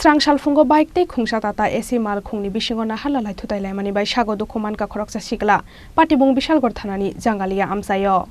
Khorang salfungo bike tei Khongsa TATA AC Malkhungni Bisingo Naharlalai Thutailaimani bai Sago Dukho Mankha Khoroksa Sikla Patibung Bisalgor thanani jangalia amsayo.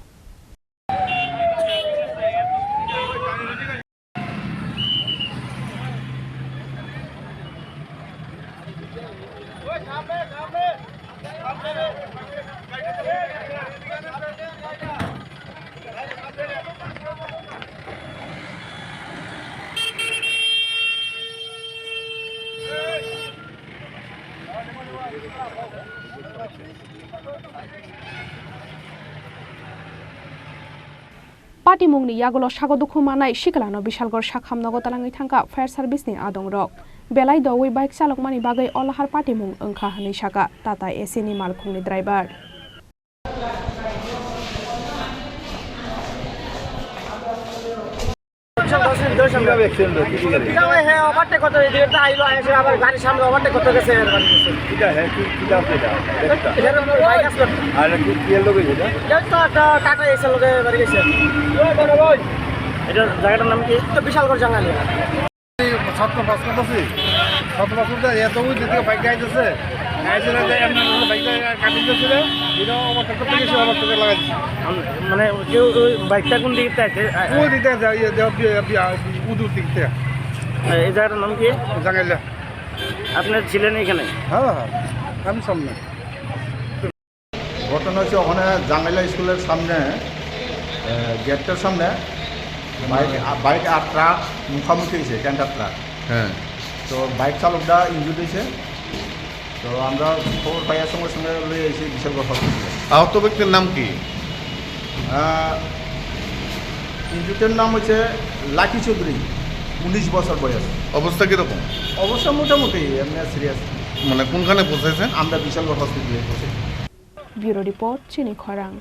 Patimungni yagolo Sago Dukho manai Sikla no Bisalgor sakhamnago talangi thangka fire service ni adong rok belai dawi bike salokmani bagai olahar patimung engkha hanai saka TATA AC ni Malkhungni driver. জায়গাটার নাম কি? বিশালগড় জাঙ্গালি। ছাত্র pass করতেছি ছাত্র pass করতে এত দিকে bike গাইতেছে গাইছিল যে এমন বাইক কাটিতেছিল এটা আমার ট্রাক্টর থেকে এসে আমার ট্রাক্টর লাগাইছে মানে কেউ বাইকটা কোন দিকে থাকে? ওই দিকে যায় উদুর দিক থেকে। এই জায়গাটার নাম কি? জাঙ্গাইলা। আপনার ছিলেন এখানে? হ্যাঁ আমি সামনে। ঘটনা হচ্ছে ওখানে জাঙ্গাইলা স্কুলের সামনে গেটটার সামনে বাইক আর ট্রাক মুখামুখি হয়েছে ট্যাঙ্কার ট্রাক। হ্যাঁ, তো বাইক চালকটা ইনজুর্ড হয়েছে। তো আমরা খবর পাইয়ার সঙ্গে সঙ্গে লয়ে এসেছি বিশালগড় হসপিটালে। আহত ব্যক্তির নাম কি? ইনজুর্ডের নাম হচ্ছে লাকি চৌধুরী, 19 বছর বয়স। অবস্থা কিরকম? অবস্থা মোটামুটি এমনি সিরিয়াস। মানে কোনখানে পৌঁছেছে? আমরা বিশালগড় হসপিটালে পৌঁছেছি। Bureau report Chini Khorang.